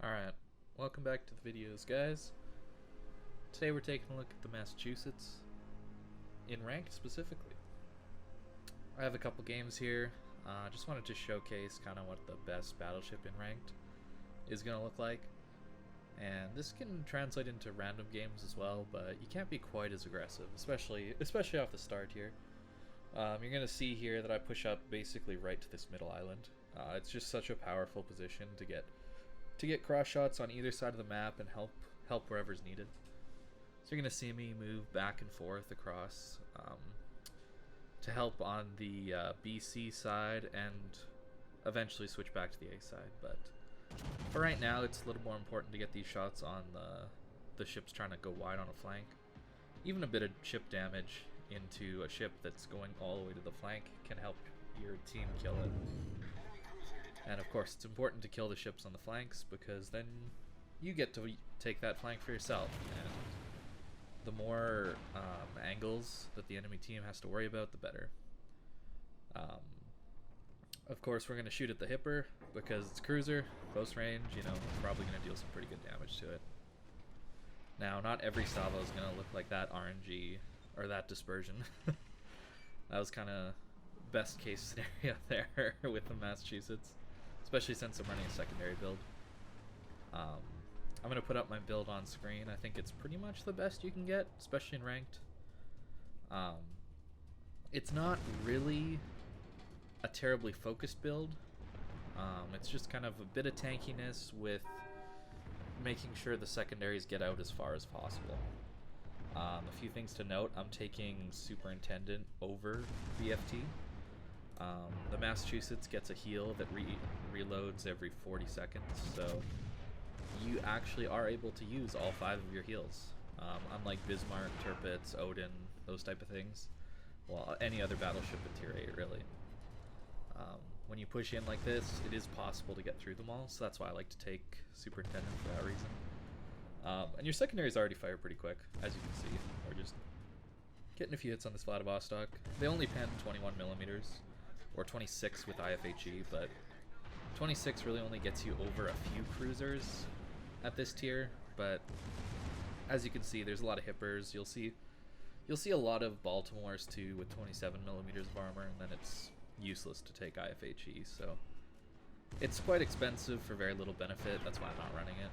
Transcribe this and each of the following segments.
Alright, welcome back to the videos, guys. Today we're taking a look at the Massachusetts, in ranked specifically. I have a couple games here. Just wanted to showcase kind of what the best battleship in ranked is going to look like. And this can translate into random games as well, but you can't be quite as aggressive, especially off the start here. You're going to see here that I push up basically right to this middle island. It's just such a powerful position to get cross shots on either side of the map and help wherever's needed. So you're going to see me move back and forth across to help on the BC side and eventually switch back to the A side. But for right now, it's a little more important to get these shots on the ships trying to go wide on a flank. Even a bit of ship damage into a ship that's going all the way to the flank can help your team kill it. And of course, it's important to kill the ships on the flanks because then you get to take that flank for yourself. And the more angles that the enemy team has to worry about, the better. Of course, we're going to shoot at the hipper because it's cruiser, close range, you know, probably going to deal some pretty good damage to it. Now, not every salvo is going to look like that RNG or that dispersion. That was kind of best case scenario there with the Massachusetts, especially since I'm running a secondary build. I'm going to put up my build on screen. I think it's pretty much the best you can get, especially in ranked. It's not really a terribly focused build. It's just kind of a bit of tankiness with making sure the secondaries get out as far as possible. A few things to note: I'm taking Superintendent over BFT. The Massachusetts gets a heal that reloads every 40 seconds, so you actually are able to use all 5 of your heals. Unlike Bismarck, Tirpitz, Odin, those type of things. Well, any other battleship in Tier 8, really. When you push in like this, it is possible to get through them all, so that's why I like to take Superintendent for that reason. And your secondaries already fire pretty quick, as you can see. We're just getting a few hits on this Vladivostok. They only pen 21mm, or 26 with IFHE, but 26 really only gets you over a few cruisers at this tier. But as you can see, there's a lot of hippers. You'll see a lot of Baltimores too with 27mm of armor, and then it's useless to take IFHE. So it's quite expensive for very little benefit. That's why I'm not running it.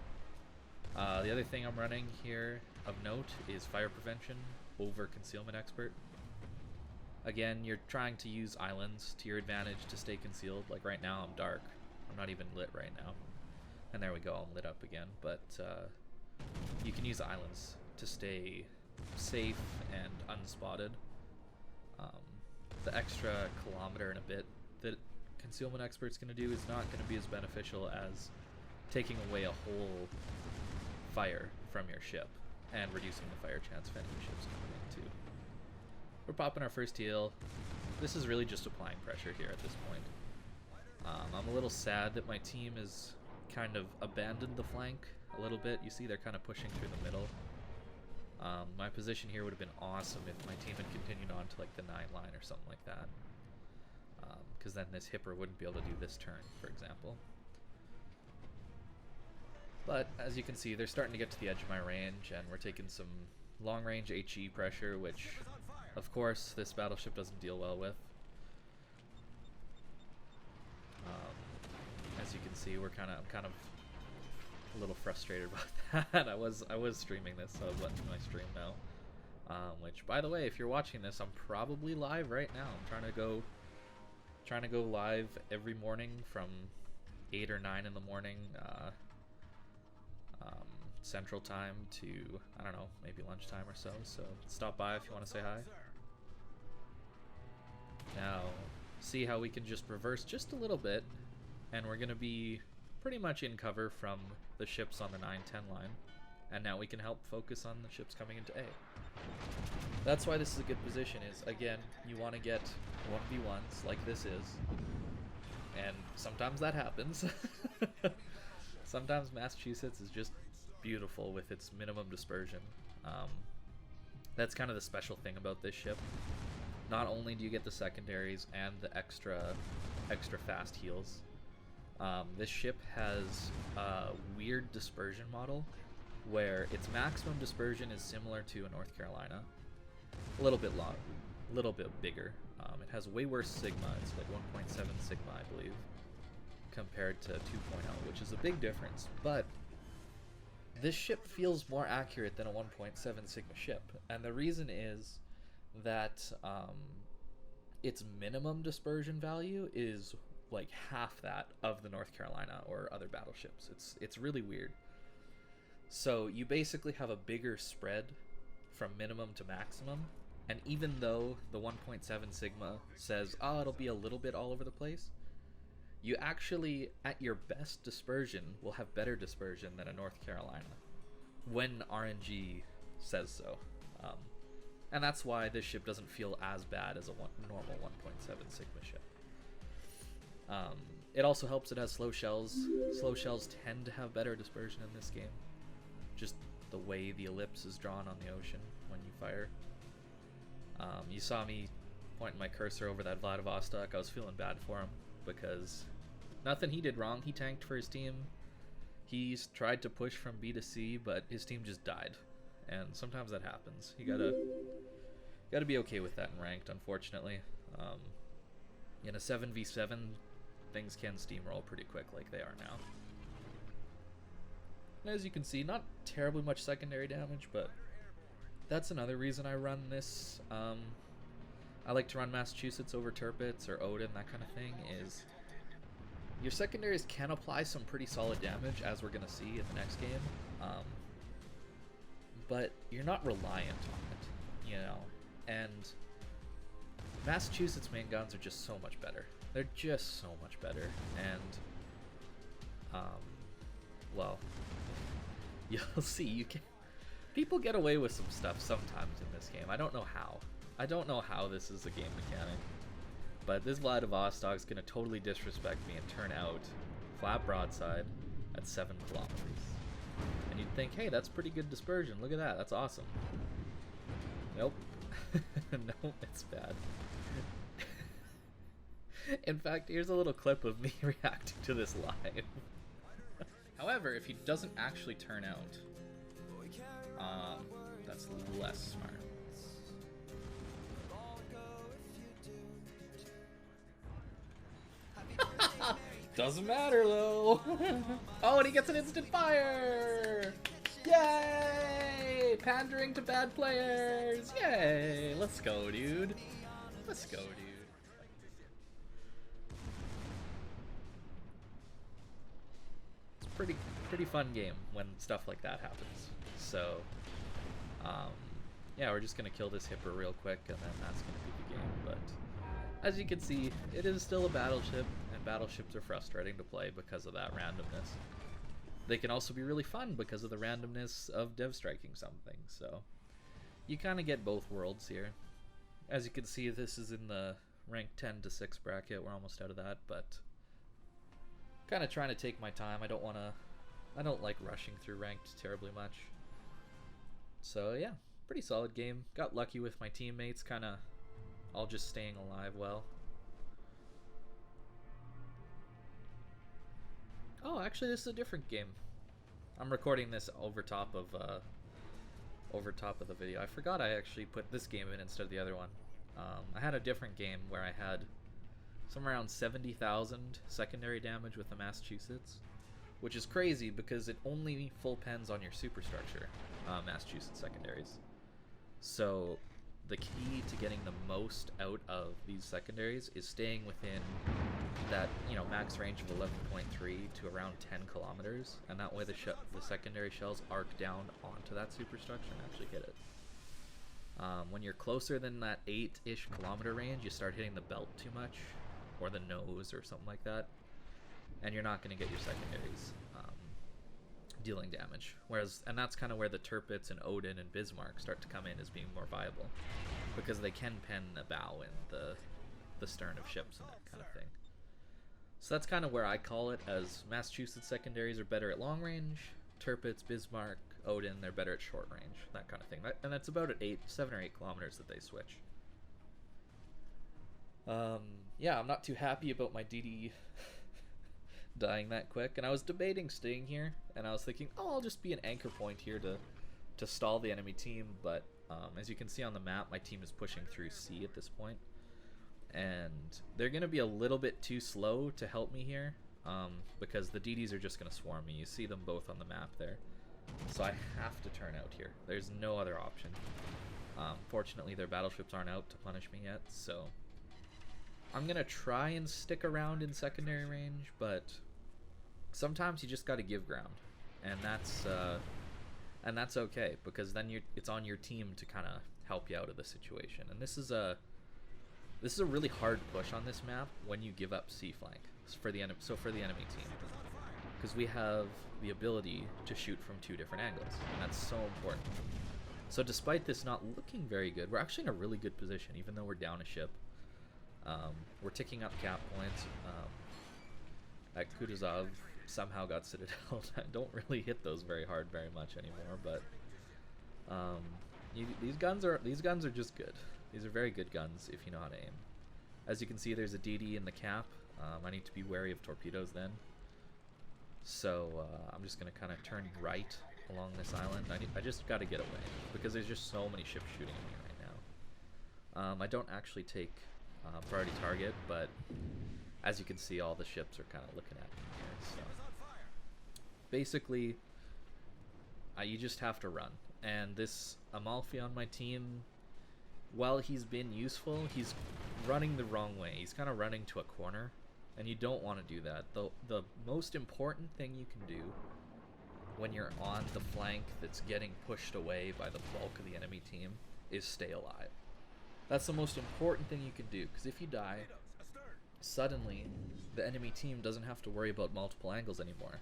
The other thing I'm running here of note is Fire Prevention over Concealment Expert. Again, you're trying to use islands to your advantage to stay concealed. Like right now, I'm dark. I'm not even lit right now. And there we go, I'm lit up again. But you can use islands to stay safe and unspotted. The extra kilometer and a bit that Concealment Expert's going to do is not going to be as beneficial as taking away a whole fire from your ship and reducing the fire chance of enemy ships coming in too. We're popping our first heal. This is really just applying pressure here at this point. I'm a little sad that my team has kind of abandoned the flank a little bit. You see they're kind of pushing through the middle. My position here would have been awesome if my team had continued on to like the 9 line or something like that. Because then this hipper wouldn't be able to do this turn, for example. But as you can see, they're starting to get to the edge of my range, and we're taking some long-range HE pressure, which, of course, this battleship doesn't deal well with. As you can see, I'm kind of a little frustrated about that. I was streaming this, so I was letting my stream now. Which, by the way, if you're watching this, I'm probably live right now. I'm trying to go live every morning from 8 or 9 in the morning. Central time to, I don't know, maybe lunchtime or so. So stop by if you want to say hi. Now, see how we can just reverse just a little bit, and we're going to be pretty much in cover from the ships on the 9-10 line. And now we can help focus on the ships coming into A. That's why this is a good position, is, again, you want to get 1v1s like this is. And sometimes that happens. Sometimes Massachusetts is just beautiful with its minimum dispersion. That's kind of the special thing about this ship. Not only do you get the secondaries and the extra fast heals, This ship has a weird dispersion model where its maximum dispersion is similar to a North Carolina, a little bit long, a little bit bigger. It has way worse sigma. It's like 1.7 sigma, I believe, compared to 2.0, which is a big difference. But this ship feels more accurate than a 1.7 sigma ship, and the reason is that its minimum dispersion value is like half that of the North Carolina or other battleships. It's really weird. So you basically have a bigger spread from minimum to maximum, and even though the 1.7 sigma says, oh, it'll be a little bit all over the place, you actually, at your best dispersion, will have better dispersion than a North Carolina when RNG says so. And that's why this ship doesn't feel as bad as a normal 1.7 sigma ship. It also helps it has slow shells. Slow shells tend to have better dispersion in this game. Just the way the ellipse is drawn on the ocean when you fire. You saw me pointing my cursor over that Vladivostok. I was feeling bad for him because nothing he did wrong. He tanked for his team. He's tried to push from B to C, but his team just died. And sometimes that happens. You gotta be okay with that in ranked, unfortunately. In a 7v7, things can steamroll pretty quick like they are now. And as you can see, not terribly much secondary damage, but that's another reason I run this. I like to run Massachusetts over Tirpitz or Odin, that kind of thing, is your secondaries can apply some pretty solid damage, as we're going to see in the next game. But you're not reliant on it, you know, and Massachusetts main guns are just so much better. They're just so much better, and well, you'll see. People get away with some stuff sometimes in this game. I don't know how. I don't know how this is a game mechanic, but this Vladivostok's gonna totally disrespect me and turn out flat broadside at 7 kilometers. And you'd think, hey, that's pretty good dispersion. Look at that. That's awesome. Nope. Nope, it's bad. In fact, here's a little clip of me reacting to this live. However, if he doesn't actually turn out, that's less smart. Doesn't matter though. Oh, and he gets an instant fire! Yay! Pandering to bad players! Yay! Let's go, dude. Let's go, dude. It's a pretty fun game when stuff like that happens. So, yeah, we're just gonna kill this Hipper real quick, and then that's gonna be the game. But as you can see, it is still a battleship, and battleships are frustrating to play because of that randomness. They can also be really fun because of the randomness of dev striking something, so you kind of get both worlds here. As you can see, this is in the rank 10 to 6 bracket. We're almost out of that, but kind of trying to take my time. I don't like rushing through ranked terribly much. So yeah, pretty solid game. Got lucky with my teammates, kind of all just staying alive well. Oh, actually, this is a different game. I'm recording this over top of the video. I forgot I actually put this game in instead of the other one. I had a different game where I had somewhere around 70,000 secondary damage with the Massachusetts, which is crazy because it only full pens on your superstructure, Massachusetts secondaries. So the key to getting the most out of these secondaries is staying within that, you know, max range of 11.3 to around 10 kilometers, and that way the secondary shells arc down onto that superstructure and actually hit it. When you're closer than that 8-ish kilometer range, you start hitting the belt too much, or the nose or something like that, and you're not going to get your secondaries dealing damage. And that's kind of where the Tirpitz and Odin and Bismarck start to come in as being more viable, because they can pen the bow and the stern of ships and that kind of thing. So that's kind of where I call it, as Massachusetts secondaries are better at long range, Tirpitz, Bismarck, Odin, they're better at short range, that kind of thing. And that's about at 7 or 8 kilometers that they switch. Yeah, I'm not too happy about my DD dying that quick, and I was debating staying here, and I was thinking, oh, I'll just be an anchor point here to stall the enemy team, but as you can see on the map, my team is pushing through C at this point, and they're going to be a little bit too slow to help me here, because the DDs are just going to swarm me. You see them both on the map there. So I have to turn out here. There's no other option. Fortunately, their battleships aren't out to punish me yet, so I'm going to try and stick around in secondary range, but sometimes you just got to give ground, and that's okay, because then it's on your team to kind of help you out of the situation. And this is a really hard push on this map when you give up C flank for the enemy team, because we have the ability to shoot from 2 different angles, and that's so important. So despite this not looking very good, we're actually in a really good position, even though we're down a ship. We're ticking up cap points. At Kutuzov somehow got Citadel. I don't really hit those very much anymore, but these guns are just good. These are very good guns if you know how to aim. As you can see, there's a DD in the cap. I need to be wary of torpedoes then. So I'm just going to kind of turn right along this island. I just got to get away because there's just so many ships shooting at me right now. I don't actually take priority target, but as you can see, all the ships are kind of looking at me here. So basically, you just have to run. And this Amalfi on my team, while he's been useful, he's running the wrong way. He's kind of running to a corner, and you don't want to do that. The most important thing you can do when you're on the flank that's getting pushed away by the bulk of the enemy team is stay alive. That's the most important thing you can do, because if you die, suddenly the enemy team doesn't have to worry about multiple angles anymore,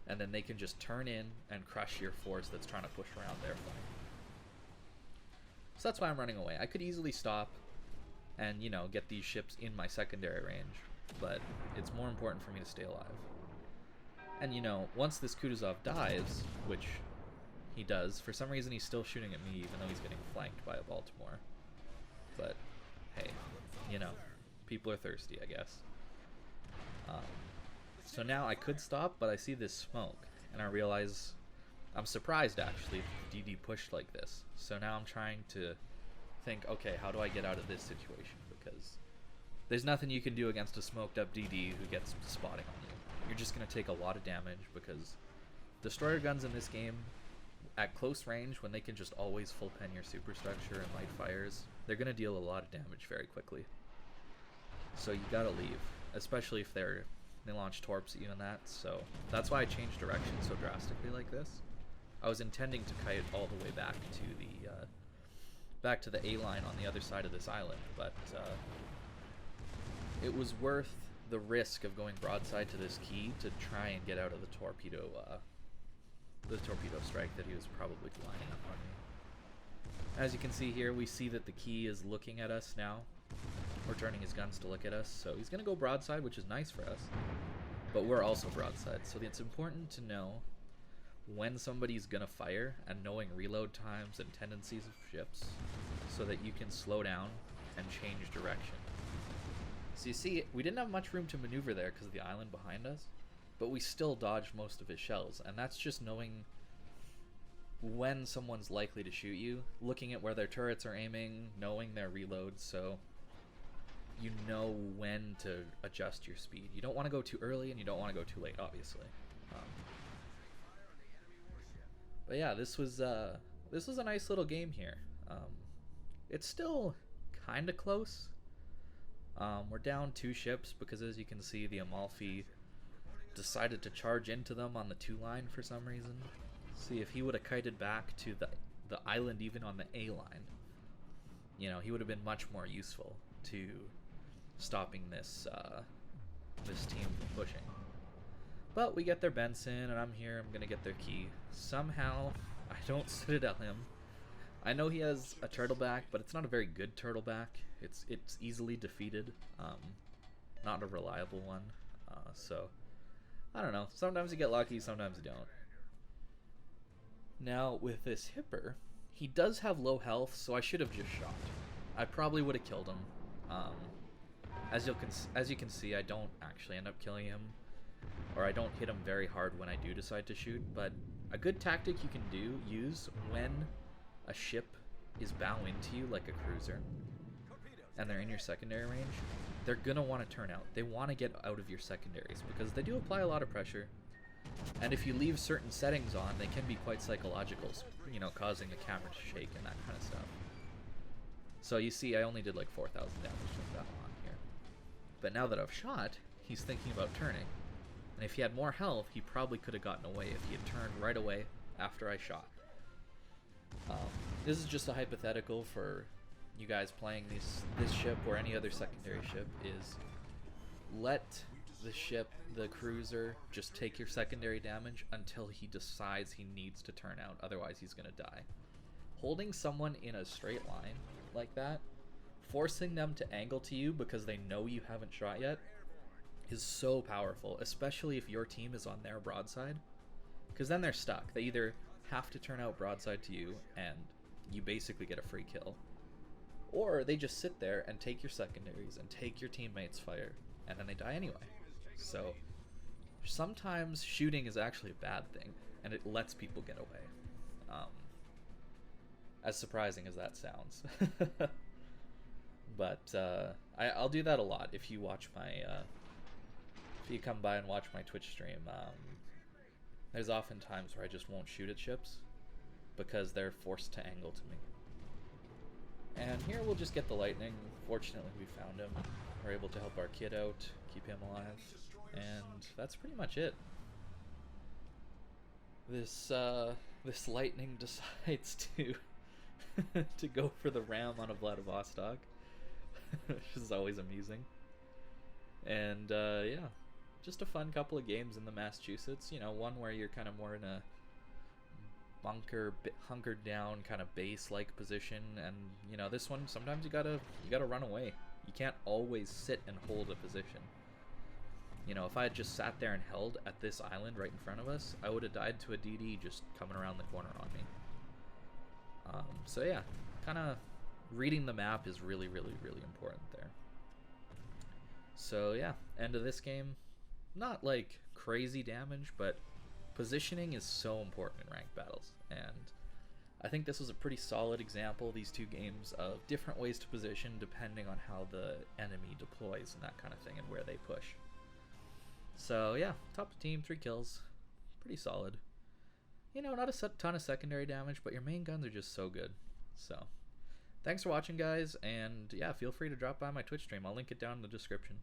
and then they can just turn in and crush your force that's trying to push around their flank. So that's why I'm running away. I could easily stop and, you know, get these ships in my secondary range, but it's more important for me to stay alive. And, you know, once this Kutuzov dies, which he does, for some reason he's still shooting at me even though he's getting flanked by a Baltimore. But, hey, you know, people are thirsty, I guess. So now I could stop, but I see this smoke, and I realize I'm surprised, actually, DD pushed like this. So now I'm trying to think, okay, how do I get out of this situation? Because there's nothing you can do against a smoked up DD who gets spotting on you. You're just going to take a lot of damage, because destroyer guns in this game, at close range, when they can just always full pen your superstructure and light fires, they're going to deal a lot of damage very quickly. So you got to leave, especially if they launch torps at you and that. So that's why I changed direction so drastically like this. I was intending to kite all the way back to the A line on the other side of this island, but it was worth the risk of going broadside to this key to try and get out of the torpedo strike that he was probably lining up on me. As you can see here, we see that the key is looking at us now, or turning his guns to look at us, so he's gonna go broadside, which is nice for us, but we're also broadside. So it's important to know when somebody's gonna fire and knowing reload times and tendencies of ships so that you can slow down and change direction. So you see, we didn't have much room to maneuver there because of the island behind us, but we still dodged most of his shells, and that's just knowing when someone's likely to shoot you, looking at where their turrets are aiming, knowing their reloads, so you know when to adjust your speed. You don't want to go too early, and you don't want to go too late, obviously. But yeah, this was a nice little game here. It's still kind of close. We're down 2 ships because, as you can see, the Amalfi decided to charge into them on the 2 line for some reason. See, if he would have kited back to the island even on the A line, you know, he would have been much more useful to stopping this team from pushing. But we get their Benson, and I'm here. I'm gonna get their key. Somehow, I don't Citadel him. I know he has a turtleback, but it's not a very good turtleback. It's easily defeated. Not a reliable one. So I don't know. Sometimes you get lucky, sometimes you don't. Now with this Hipper, he does have low health, so I should have just shot. I probably would have killed him. As you can see, I don't actually end up killing him. or I don't hit them very hard when I do decide to shoot. But a good tactic you can use when a ship is bow into you like a cruiser and they're in your secondary range, they're gonna want to turn out. They want to get out of your secondaries because they do apply a lot of pressure. And if you leave certain settings on, they can be quite psychological, you know, causing the camera to shake and that kind of stuff. So you see, I only did like 4,000 damage from that on here. But now that I've shot, he's thinking about turning. And if he had more health, he probably could have gotten away if he had turned right away after I shot. This is just a hypothetical for you guys playing this ship or any other secondary ship, is let the ship, the cruiser, just take your secondary damage until he decides he needs to turn out, otherwise he's gonna die. Holding someone in a straight line like that, forcing them to angle to you because they know you haven't shot yet, is so powerful, especially if your team is on their broadside, because then they're stuck. They either have to turn out broadside to you and you basically get a free kill, or they just sit there and take your secondaries and take your teammates' fire, and then they die anyway. So sometimes shooting is actually a bad thing, and it lets people get away. As surprising as that sounds. But I'll do that a lot. If you watch my, if you come by and watch my Twitch stream, there's often times where I just won't shoot at ships because they're forced to angle to me. And here we'll just get the lightning. Fortunately, we found him. We're able to help our kid out, keep him alive, and that's pretty much it. This lightning decides to to go for the ram on a Vladivostok, which is always amusing. And yeah, just a fun couple of games in the Massachusetts. You know, one where you're kind of more in a bunker, hunkered down kind of base-like position, and you know, this one sometimes you gotta run away. You can't always sit and hold a position. You know, if I had just sat there and held at this island right in front of us, I would have died to a DD just coming around the corner on me. So yeah, kind of reading the map is really, really, really important there. So yeah, end of this game. Not like crazy damage, but positioning is so important in ranked battles, and I think this was a pretty solid example, these two games, of different ways to position depending on how the enemy deploys and that kind of thing, and where they push. So yeah, top team, 3 kills, pretty solid. You know, not a ton of secondary damage, but your main guns are just so good. So thanks for watching, guys, and yeah, feel free to drop by my Twitch stream. I'll link it down in the description.